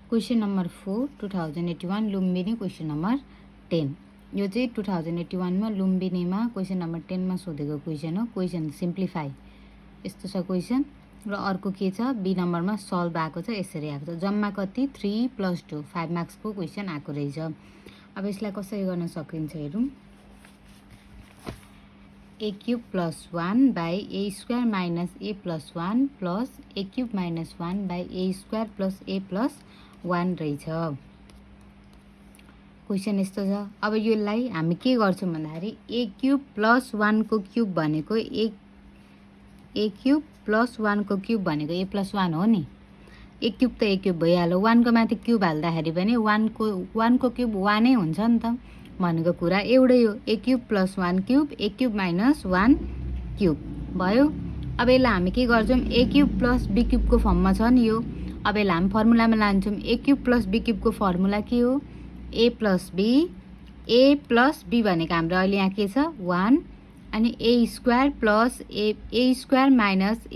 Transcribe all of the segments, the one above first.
Question number 4 2081 Lumbini question number 10। यो चाहिँ 2081 लुम्बिनीमा question number 10 मा सोधेको क्वेसन हो। क्वेसन सिम्प्लिफाई यस्तो छ क्वेसन र अर्को के छ बी नम्बरमा सल्भ आएको छ, यसरी आएको छ। जम्मा कति 3 + 2 5 मार्क्सको क्वेसन आएको रहेछ। अब यसलाई कसरी गर्न सकिन्छ हेरौँ। a cube + 1 / a square - a + 1 + a cube - 1 / a square + a + 1 रहेछ। क्वेसन यस्तो छ। अब यसलाई हामी के गर्छौँ भन्दाखेरि a क्यूब + 1 को क्यूब भनेको a क्यूब + 1 को क्यूब भनेको a + 1 हो नि। a क्यूब त a क्यूब भइहाल्यो, 1 को माथि क्यूब हाल्दाखेरि पनि 1 को क्यूब 1 नै हुन्छ नि त। भनेको कुरा एउटै हो। a cube + 1 cube a cube - 1 cube भयो। अब यसलाई हामी के गर्छौँ a क्यूब + b क्यूबको फर्ममा छ नि यो। अब यसलाई हामी फर्मुलामा लान्छौँ। a क्यूब + b क्यूबको फर्मुला के हो a + b भनेको हाम्रो अहिले यहाँ के छ 1 अनि a square + a square -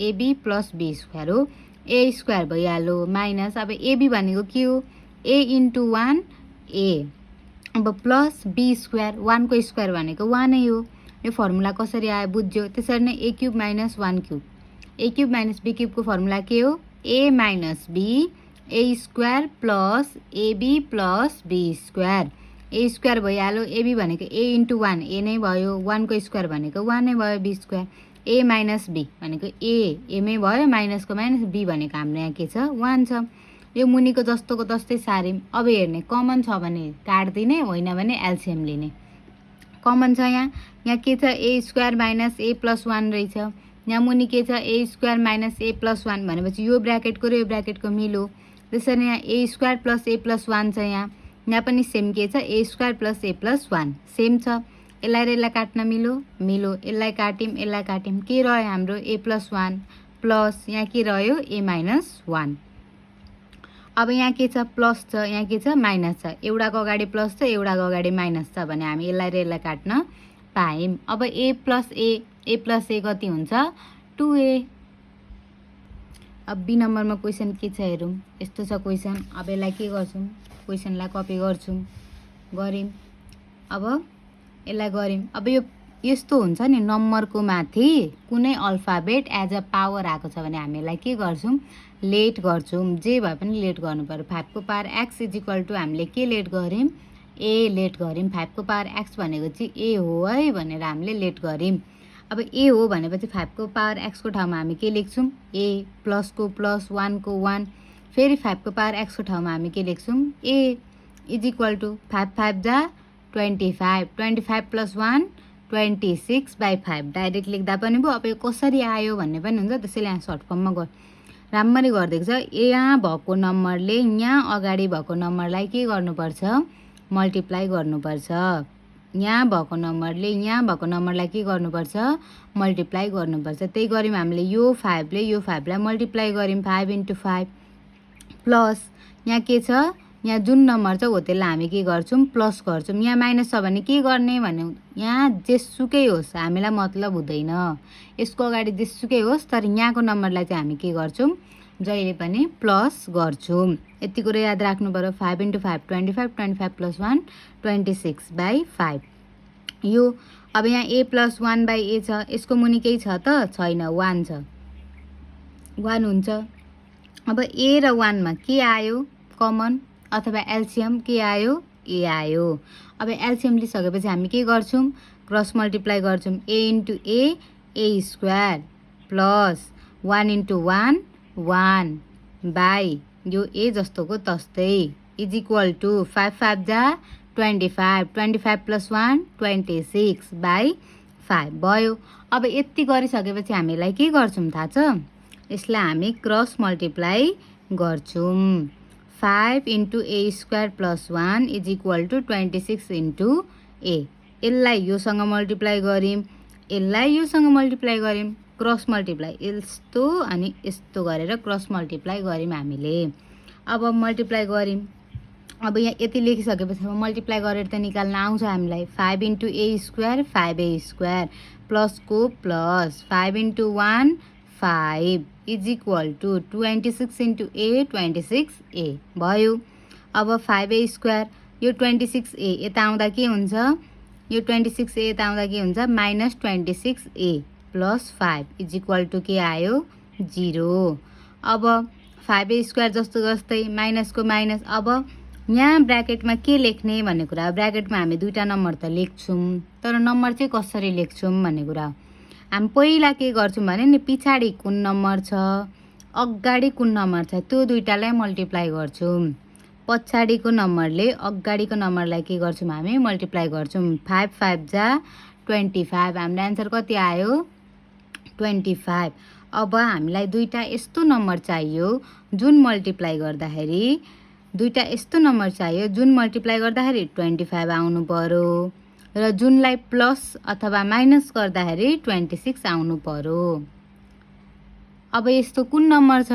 ab + b square हो। a स्क्वायर भइहाल्यो माइनस अब ab भनेको के हो a × 1 a अब प्लस b स्क्वायर 1 को स्क्वायर भनेको 1 नै हो। यो फर्मुला कसरी आयो बुझ्यो। त्यसरी नै a cube - 1 cube a cube - b क्यूबको फर्मुला के हो a - b a square + ab + b square. a square भइहाल्यो ab भनेको a × 1 a नै भयो, 1 को स्क्वायर भनेको 1 नै भयो b स्क्वायर। a - b भनेको a मै भयो, माइनसको माइनस b भनेको हाम्रो यहाँ के छ 1 छ। यो मुनिको जस्तोको तस्तै सार्यौँ। अब हेर्ने कमन छ भने काट्दिने, होइन भने एलसिएम लिने। कमन छ यहाँ के छ a स्क्वायर - a + 1 रहेछ। यहाँ मुनि के छ a स्क्वायर - a + 1 भनेपछि यो ब्र्याकेटको र यो ब्र्याकेटको मिलो। त्यसरी यहाँ a स्क्वायर + a + 1 छ। यहाँ पनि सेम के छ a स्क्वायर + a + 1 सेम छ। यसलाई र यसलाई काट्न मिलो यसलाई काट्यौँ के रह्यो हाम्रो a + 1 प्लस यहाँ के रह्यो a - 1। अब यहाँ के छ प्लस छ, यहाँ के छ माइनस छ। एउटाको अगाडि प्लस छ, एउटाको अगाडि माइनस छ भने हामी यसलाई र यसलाई काट्न पायौँ। अब a + a कति हुन्छ 2a। अब बी नम्बरमा क्वेसन के छ हेरौँ। यस्तो छ क्वेसन। अब यसलाई के गर्छौँ क्वेसनलाई कपी गर्छौँ गऱ्यौँ। अब यसलाई गऱ्यौँ। अब यो यस्तो हुन्छ नि नम्बरको माथि कुनै अल्फाबेट एज अ पावर आएको छ भने हामी यसलाई के गर्छौँ लेट गर्छौँ। जे भए पनि लेट गर्नु पर्यो। 5 को पावर x = हामीले के लेट गऱ्यौँ a लेट गऱ्यौँ। 5 को पावर x भनेको चाहिँ a हो है भनेर हामीले लेट गऱ्यौँ। अब a हो भनेपछि 5 को पावर x को ठाउँमा हामी के लेख्छौँ a प्लस को प्लस 1 को 1 फेरि 5 को पावर x को ठाउँमा हामी के लेख्छौँ a = 5 5 जा 25 25 + 1 26/5 डाइरेक्ट लेख्दा पनि भयो। अब यो कसरी आयो भन्ने पनि हुन्छ, त्यसैले यहाँ सर्ट फर्ममा राम्ररी गरिदिएको छ। यहाँ भएको नम्बरले यहाँ अगाडि भएको नम्बरलाई के गर्नुपर्छ मल्टिप्लाई गर्नुपर्छ। यहाँ भएको नम्बरले यहाँ भएको नम्बरलाई के गर्नुपर्छ मल्टिप्लाई गर्नुपर्छ। त्यही गऱ्यौँ हामीले। यो 5 ले यो 5 लाई मल्टिप्लाई गऱ्यौँ 5 × 5 प्लस यहाँ के छ यहाँ जुन नम्बर छ हो त्यसलाई हामी के गर्छौँ प्लस गर्छौँ। यहाँ माइनस छ भने के गर्ने भने यहाँ जेसुकै होस् हामीलाई मतलब हुँदैन। यसको अगाडि जेसुकै होस् तर यहाँको नम्बरलाई चाहिँ हामी के गर्छौँ जहिले पनि प्लस गर्छौँ। यति कुरा याद राख्नु पर्यो। 5 × 5 25 25 + 1 26/5 यो। अब यहाँ a + 1/a छ। यसको मुनि केही छ त छैन 1 छ 1 हुन्छ। अब a र 1 मा के आयो कमन अथवा एलसिएम के आयो a आयो। अब एलसिएम लिइसकेपछि हामी के गर्छौँ क्रस मल्टिप्लाई गर्छौँ। a × a square plus 1 × 1 1 by यो a जस्तोको तस्तै = 5 5 जा 25 25 + 1 26/5 भयो। अब यति गरिसकेपछि हामीलाई के गर्छौँ थाहा छ यसलाई हामी क्रस मल्टिप्लाई गर्छौँ। 5 × a स्क्वायर + 1 = 26 × a। यसलाई योसँग मल्टिप्लाई गऱ्यौँ, यसलाई योसँग मल्टिप्लाई गऱ्यौँ। क्रस मल्टिप्लाई यस्तो अनि यस्तो गरेर क्रस मल्टिप्लाई गऱ्यौँ हामीले। अब मल्टिप्लाई गऱ्यौँ। अब यहाँ यति लेखिसकेपछि मल्टिप्लाई गरेर त निकाल्न आउँछ हामीलाई। 5 × a square 5a square plus को plus 5 × 1 5 is equal to 26 into a 26a भयो। अब 5a स्क्वायर यो 26a यता आउँदा के हुन्छ, यो 26a यता आउँदा के हुन्छ, -26a plus 5 is equal to के आयो 0। अब 5a स्क्वायर जस्तो जस्तै माइनसको माइनस। अब यहाँ ब्र्याकेटमा के लेख्ने भन्ने कुरा, ब्र्याकेटमा हामी दुईवटा नम्बर त लेख्छौँ, तर नम्बर चाहिँ कसरी लेख्छौँ भन्ने कुरा हो। हामी पहिला के गर्छौँ भने नि पछाडि कुन नम्बर छ अगाडि कुन नम्बर छ त्यो दुईटालाई मल्टिप्लाई गर्छौँ। पछाडिको नम्बरले अगाडिको नम्बरलाई के गर्छौँ हामी मल्टिप्लाई गर्छौँ। 5 5 जा 25, हाम्रो आन्सर कति आयो 25। अब हामीलाई दुईटा यस्तो नम्बर चाहियो जुन मल्टिप्लाई गर्दाखेरि, दुईटा यस्तो नम्बर चाहियो जुन मल्टिप्लाई गर्दाखेरि 25 आउनु पर्यो र जुनलाई प्लस अथवा माइनस गर्दाखेरि 26 आउनु पर्यो। अब यस्तो कुन नम्बर छ,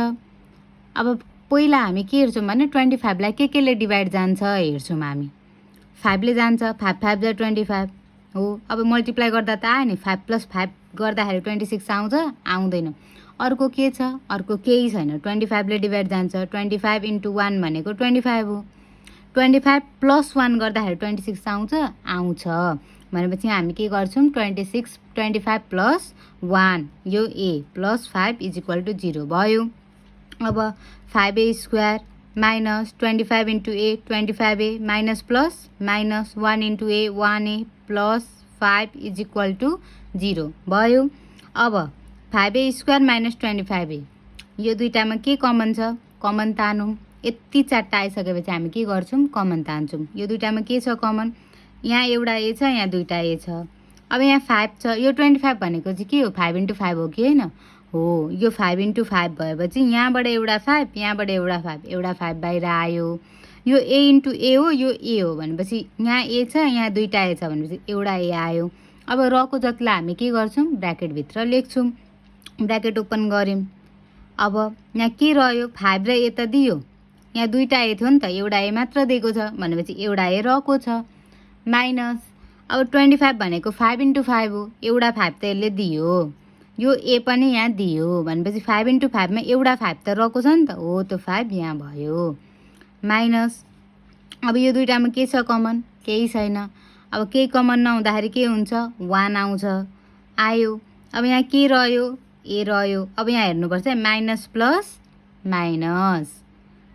अब पहिला हामी के हेर्छौँ भने 25 लाई के ले डिभाइड जान्छ हेर्छौँ हामी। 5 ले जान्छ, 5 5 जा 25 हो। अब मल्टिप्लाई गर्दा त आयो नि, 5 + 5 गर्दाखेरि 26 आउँछ, आउँदैन। अर्को के छ, अर्को केही छैन, 25 ले डिभाइड जान्छ। 25 इन्टु 1 भनेको 25 हो। 25 + 1 गर्दाखेरि 26 आउँछ, आउँछ। भनेपछि हामी के गर्छौँ 25 + 1 यो a + 5 इज इक्वल टु 0 भयो। अब 5a square minus 25 into a 25a minus plus minus 1 into a 1a plus 5 is equal to 0 भयो। अब 5a स्क्वायर माइनस 25a यो दुईटामा के कमन छ, कमन तानौँ। यति चारवटा आइसकेपछि हामी के गर्छौँ कमन तान्छौँ। यो दुईटामा के छ कमन, यहाँ एउटा a छ, यहाँ दुईटा a छ। अब यहाँ 5 छ, यो 25 भनेको चाहिँ के हो 5 इन्टु 5 हो कि होइन हो। यो 5 इन्टु 5 भएपछि यहाँबाट एउटा 5, यहाँबाट एउटा 5, एउटा 5 बाहिर आयो। यो a इन्टु a हो, यो a हो भनेपछि यहाँ a छ, यहाँ दुईटा a छ भनेपछि एउटा a आयो। अब रको जतिलाई हामी के गर्छौँ ब्र्याकेटभित्र लेख्छौँ। ब्र्याकेट ओपन गऱ्यौँ। अब यहाँ के रह्यो 5 र a त दियो, यहाँ दुईटा a थियो नि त, एउटा a मात्र दिएको छ भनेपछि एउटा a रको छ। माइनस अब 25 भनेको 5 इन्टु 5 हो, एउटा 5 त यसले दियो, यो a पनि यहाँ दियो भनेपछि 5 इन्टु 5 मा एउटा 5 त रहेको छ नि त, हो त्यो 5 यहाँ भयो। माइनस अब यो दुईटामा के छ कमन, केही छैन। अब केही कमन नहुँदाखेरि के हुन्छ 1 आउँछ, आयो। अब यहाँ के रह्यो a रह्यो। अब यहाँ हेर्नुपर्छ माइनस प्लस माइनस,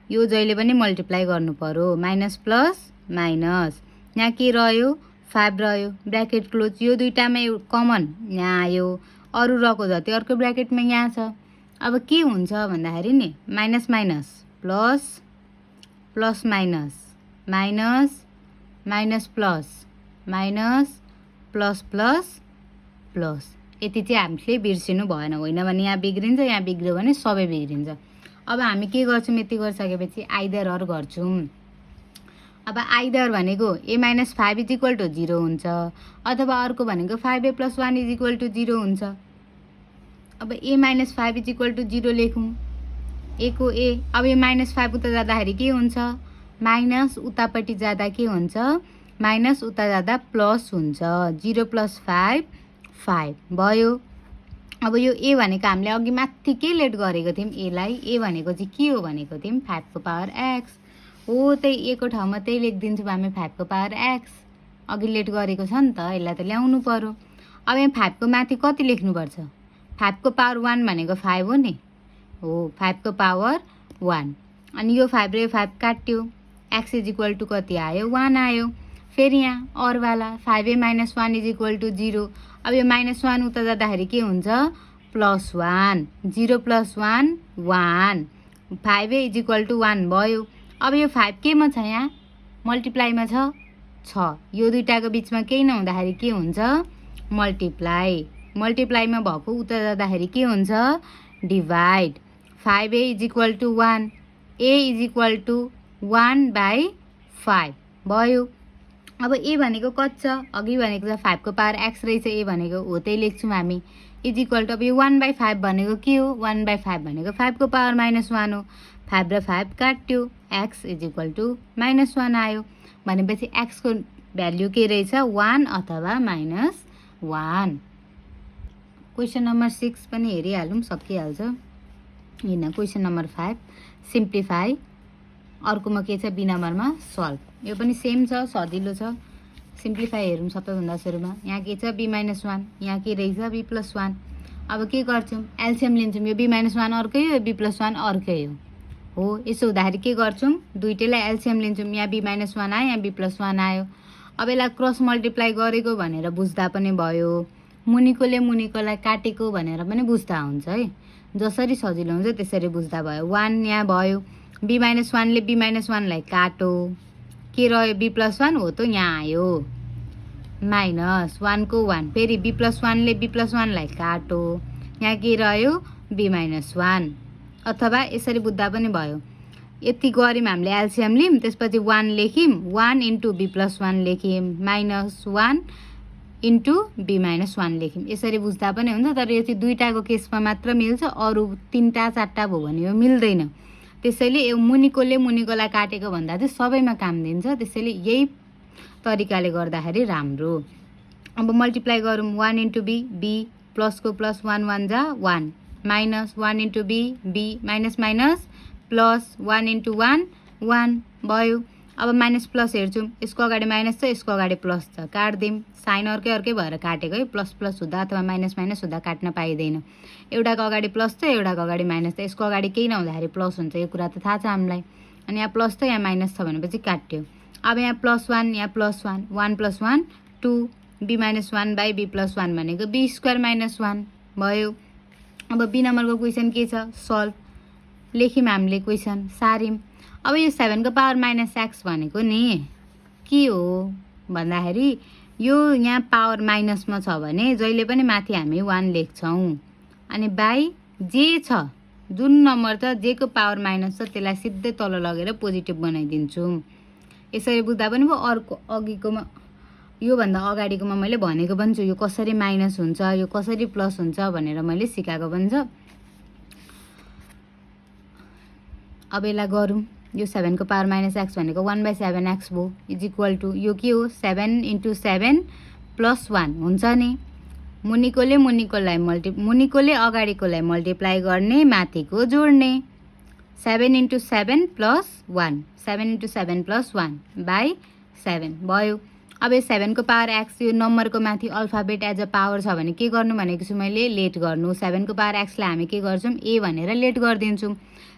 यो जहिले पनि मल्टिप्लाई गर्नु पर्यो। माइनस प्लस माइनस, यहाँ के रह्यो 5 रह्यो, ब्र्याकेट क्लोज। यो दुईटामा कमन यहाँ आयो, अरू रको जति अर्को ब्र्याकेटमा यहाँ छ। अब के हुन्छ भन्दाखेरि नि minus minus plus, plus minus minus, minus plus minus, plus plus plus. यति चाहिँ हामीले बिर्सिनु भएन, होइन भने यहाँ बिग्रिन्छ, यहाँ बिग्रियो भने सबै बिग्रिन्छ। अब हामी के गर्छौँ यति गरिसकेपछि आइदर अर गर्छौँ। अब आइदर भनेको a - 5 इज इक्वल टु 0 हुन्छ, अथवा अर्को भनेको 5a + 1 इज इक्वल टु 0 हुन्छ। अब a - 5 इज इक्वल टु 0 लेखौँ, a को a। अब यो -5 उता जाँदाखेरि के हुन्छ, माइनस उतापट्टि जाँदा के हुन्छ, माइनस उता जाँदा प्लस हुन्छ। 0 + 5 5 भयो। अब यो a भनेको हामीले अघि माथि के लेट गरेको थियौँ, a लाई, a भनेको चाहिँ के हो भनेको थियौँ 5 को पावर x हो। त्यही a को ठाउँमा त्यही लेखिदिन्छौँ हामी 5 को पावर x, अघि लेट गरेको छ नि त, यसलाई त ल्याउनु पर्यो। अब यहाँ 5 को माथि कति लेख्नुपर्छ, 5 को पावर 1 भनेको 5 हो नि, हो 5 को पावर 1। अनि यो 5 र यो 5 काट्यो, x इज इक्वल टु कति आयो 1 आयो। फेरि यहाँ अरूवाला 5a - 1 इज इक्वल टु 0। अब यो -1 उता जाँदाखेरि के हुन्छ +1, 0 + 1 1, 5a इज इक्वल टु 1 भयो। अब यो 5 केमा छ, यहाँ मल्टिप्लाईमा छ। यो दुईटाको बिचमा केही नहुँदाखेरि के हुन्छ मल्टिप्लाई, मल्टिप्लाईमा भएको उता जाँदाखेरि के हुन्छ divide. 5a is equal to 1, a is equal to 1/5 भयो। अब a भनेको कति छ, अघि भनेको छ 5 को पावर x रहेछ, a भनेको हो त्यही लेख्छौँ हामी इज इक्वल टु। अब यो 1/5 भनेको के हो, 1/5 भनेको 5 को पावर -1 हो। 5 र 5 काट्यो, x इज इक्वल टु -1 आयो। भनेपछि x को भ्याल्यु के रहेछ 1 अथवा -1। क्वेसन नम्बर 6 पनि हेरिहालौँ, सकिहाल्छ। होइन, क्वेसन नम्बर 5 सिम्प्लिफाई। अर्कोमा के छ, बी नम्बरमा सल्भ। यो पनि सेम छ, सजिलो छ। सिम्प्लिफाई हेरौँ सबैभन्दा सुरुमा। यहाँ के छ, बी माइनस 1, यहाँ के रहेछ, बी प्लस 1। अब के गर्छौँ, एलसिएम लिन्छौँ। यो बी माइनस 1 अर्कै हो, बी प्लस 1 अर्कै हो। यसो हुँदाखेरि के गर्छौँ, दुइटैलाई एलसिएम लिन्छौँ। यहाँ बी माइनस 1 आयो, यहाँ बी प्लस 1 आयो। अब यसलाई क्रस मल्टिप्लाई गरेको भनेर बुझ्दा पनि भयो, मुनिकोले मुनिकोलाई काटेको भनेर पनि बुझ्दा हुन्छ है। जसरी सजिलो हुन्छ त्यसरी बुझ्दा भयो। 1 यहाँ भयो, बी माइनस 1ले बी माइनस 1लाई काटो, के रह्यो, बी प्लस 1 हो त यहाँ आयो, माइनस 1 को 1, फेरि बी प्लस 1ले बी प्लस 1लाई काटो, यहाँ के रह्यो, बी माइनस 1। अथवा यसरी बुझ्दा पनि भयो। यति गऱ्यौँ हामीले, एलसिएम लियौँ, त्यसपछि 1 लेख्यौँ, 1 इन्टु बी प्लस 1 लेख्यौँ, माइनस 1 इन्टु बी माइनस 1 लेख्यौँ। यसरी बुझ्दा पनि हुन्छ, तर यो चाहिँ दुईटाको केसमा मात्र मिल्छ, अरू 3टा 4टा भयो भने यो मिल्दैन। त्यसैले यो मुनिकोले मुनिकोलाई काटेको भन्दा चाहिँ सबैमा काम दिन्छ। त्यसैले यही तरिकाले गर्दाखेरि राम्रो। अब मल्टिप्लाई गरौँ, 1 इन्टु बी, बी प्लसको प्लस 1 1 जा 1, minus 1 into B, B minus minus plus 1 into 1 1 भयो। अब माइनस प्लस हेर्छौँ, यसको अगाडि माइनस छ, यसको अगाडि प्लस छ, काट्दिउँ। साइन अर्कै अर्कै भएर काटेको है। प्लस प्लस हुँदा अथवा माइनस माइनस हुँदा काट्न पाइँदैन। एउटाको अगाडि प्लस छ, एउटाको अगाडि माइनस छ, यसको अगाडि केही नहुँदाखेरि प्लस हुन्छ, यो कुरा त थाहा छ हामीलाई। अनि यहाँ प्लस छ, यहाँ माइनस छ भनेपछि काट्यो। अब यहाँ प्लस 1, यहाँ plus 1, 1 plus 1 2, B minus 1 by B plus 1 भनेको बी स्क्वायर माइनस 1 भयो। अब बी नम्बरको क्वेसन के छ, सल्भ। लेख्यौँ हामीले क्वेसन, सार्यौँ। अब यो 7 को पावर माइनस एक्स भनेको नि के हो भन्दाखेरि, यो यहाँ पावर माइनसमा छ भने जहिले पनि माथि हामी 1 लेख्छौँ। अनि बाई जे छ, जुन नम्बर छ जेको पावर माइनस छ त्यसलाई सिधै तल लगेर पोजिटिभ बनाइदिन्छौँ। यसरी बुझ्दा पनि भयो। अर्को अघिकोमा, योभन्दा अगाडिकोमा मैले भनेको पनि छु, यो कसरी माइनस हुन्छ, यो कसरी प्लस हुन्छ भनेर मैले सिकाएको पनि छ। अब यसलाई गरौँ, यो 7 को पावर माइनस एक्स भनेको 1/7 एक्स भयो, इज इक्वल टू यो के हो, 7 इन्टु 7 प्लस 1 हुन्छ नि। मुनिकोले अगाडिकोलाई मल्टिप्लाई गर्ने, माथिको जोड्ने। 7 into 7 plus 1, 7 into 7 plus 1 by 7 भयो। अब यो 7 को पावर एक्स, यो नम्बरको माथि अल्फाबेट एज अ पावर छ भने के गर्नु भनेको छु मैले, लेट गर्नु। 7 को पावर एक्सलाई हामी के गर्छौँ, ए भनेर लेट गरिदिन्छौँ।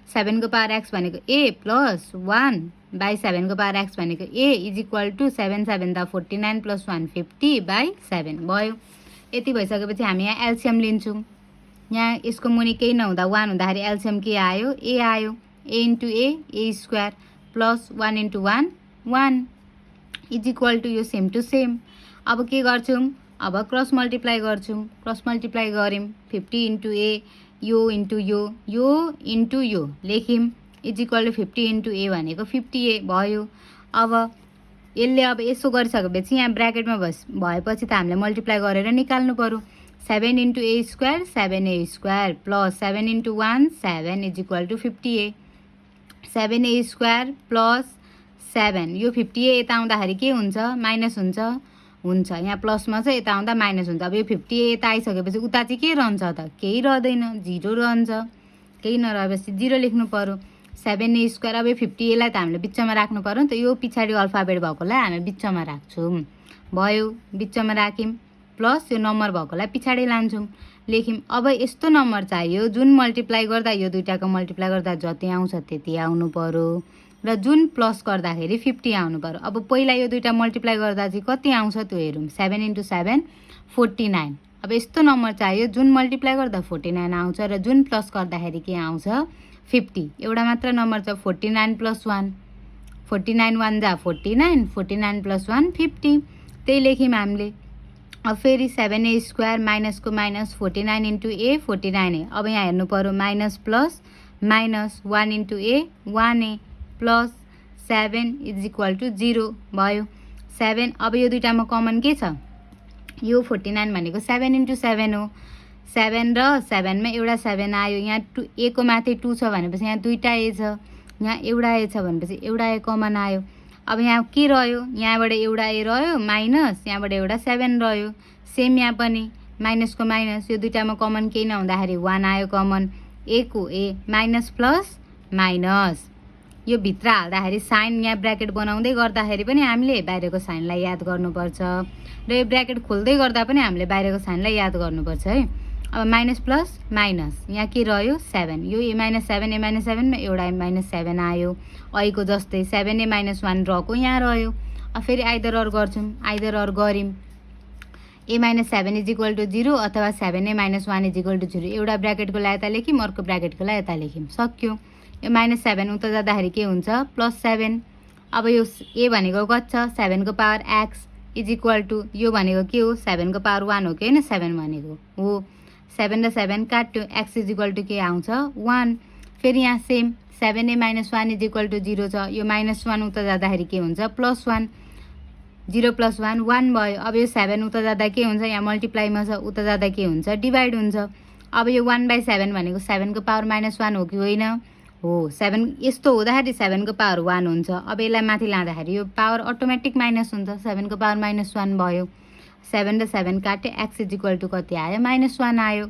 7 को पावर एक्स भनेको ए प्लस 1 बाई 7 को पावर एक्स भनेको ए इज इक्वल टू 7 7 दा 49 प्लस 1 50 बाई 7 भयो। यति भइसकेपछि हामी यहाँ एलसिएम लिन्छौँ। यहाँ यसको मुनि केही नहुँदा 1 हुँदाखेरि एलसिएम के आयो, ए आयो। A into A square plus 1 into 1 1 is equal to यो सेम टू सेम। अब के गर्छौँ, अब क्रस मल्टिप्लाई गर्छौँ। क्रस मल्टिप्लाई गऱ्यौँ, 50 इन्टु ए, यो इन्टु यो इन्टु यो लेख्यौँ, is equal to 50 into a भनेको 50a भयो। अब यसले अब यसो गरिसकेपछि यहाँ ब्राकेटमा भएपछि त हामीले मल्टिप्लाई गरेर निकाल्नु पर्यो। 7 into A square 7a square plus 7 into 1 7 is equal to 50a। 7a square plus 7, यो 50a यता आउँदाखेरि के हुन्छ, माइनस हुन्छ। यहाँ प्लसमा छ, यता आउँदा माइनस हुन्छ। अब यो 50a यता आइसकेपछि उता चाहिँ के रहन्छ त, केही रहँदैन, 0 रहन्छ। केही नरहेपछि 0 लेख्नु पर्यो। 7a स्क्वायर, अब यो 50aलाई त हामीले बिचमा राख्नु पर्यो नि त, यो पछाडि अल्फाबेट भएकोलाई हामी बिचमा राख्छौँ भयो। बिचमा राख्यौँ, प्लस यो नम्बर भएकोलाई पछाडि लान्छौँ, लेख्यौँ। अब यस्तो नम्बर चाहियो जुन मल्टिप्लाई गर्दा, यो दुइटाको मल्टिप्लाई गर्दा जति आउँछ त्यति आउनु पर्यो, र जुन प्लस गर्दाखेरि 50 आउनु पर्यो। अब पहिला यो दुइटा मल्टिप्लाई गर्दा चाहिँ कति आउँछ त्यो हेरौँ। 7 इन्टु 7 49। अब यस्तो नम्बर चाहियो जुन मल्टिप्लाई गर्दा 49 आउँछ र जुन प्लस गर्दाखेरि के आउँछ 50। एउटा मात्र नम्बर छ 49 प्लस 1, 49 1 जा 49, 49 प्लस 1 50, त्यही लेख्यौँ हामीले। अब फेरि 7a स्क्वायर माइनसको माइनस 49 इन्टु ए 49a। अब यहाँ हेर्नु पर्यो, minus plus minus 1 into A 1a plus 7 is equal to 0 भयो। 7, अब यो दुइटामा कमन के छ, यो 49 भनेको 7 इन्टु 7 हो। 7 र 7मा एउटा 7 आयो। यहाँ ए को माथि 2 छ भनेपछि यहाँ दुईवटा ए छ, यहाँ एउटा ए छ भनेपछि एउटा ए कमन आयो। अब यहाँ के रह्यो, यहाँबाट एउटा ए रह्यो माइनस, यहाँबाट एउटा 7 रह्यो। सेम यहाँ पनि माइनसको माइनस, यो दुईटामा कमन केही नहुँदाखेरि 1 आयो कमन, ए को ए माइनस प्लस माइनस, यो भित्र हाल्दाखेरि साइन यहाँ ब्र्याकेट बनाउँदै गर्दाखेरि पनि हामीले बाहिरको साइनलाई याद गर्नुपर्छ र यो ब्र्याकेट खोल्दै गर्दा पनि हामीले बाहिरको साइनलाई याद गर्नुपर्छ है। अब माइनस प्लस माइनस, यहाँ के रह्यो 7, यो ए माइनस 7 मा एउटा ए माइनस 7 आयो, अहिलेको जस्तै 7 ए माइनस 1 रहेको यहाँ रह्यो। अब फेरि आइदर अर गर्छौँ, आइदर अर गऱ्यौँ, ए माइनस 7 इज इक्वल टु 0 अथवा 7 A minus 1 is equal to 0, एउटा ब्र्याकेटको लाई यता लेख्यौँ, अर्को ब्र्याकेटको लाई यता लेख्यौँ, सक्यो। यो माइनस 7 उता जाँदाखेरि के हुन्छ प्लस 7। अब यो ए भनेको कति छ 7 को power X is equal to, यो भनेको के हो 7 को पावर 1 हो कि होइन, 7 भनेको हो, 7 र 7 काट्यो, एक्स इज इक्वल टु के आउँछ 1। फेरि यहाँ same 7 A minus 1 is equal to 0 छ, यो माइनस 1 उता जाँदाखेरि के हुन्छ प्लस 1, 0 प्लस 1 1 भयो। अब यो 7 उता जाँदा के हुन्छ, यहाँ मल्टिप्लाईमा छ, उता जाँदा के हुन्छ डिभाइड हुन्छ। अब यो 1/7 भनेको 7 को पावर माइनस 1 हो कि होइन, हो 7, यस्तो हुँदाखेरि 7 को पावर 1 हुन्छ। अब यसलाई माथि लाँदाखेरि यो पावर अटोमेटिक माइनस हुन्छ, 7 को पावर माइनस 1 भयो, 7 र 7 काट्यो, एक्स इज इक्वल टु कति आयो -1 आयो।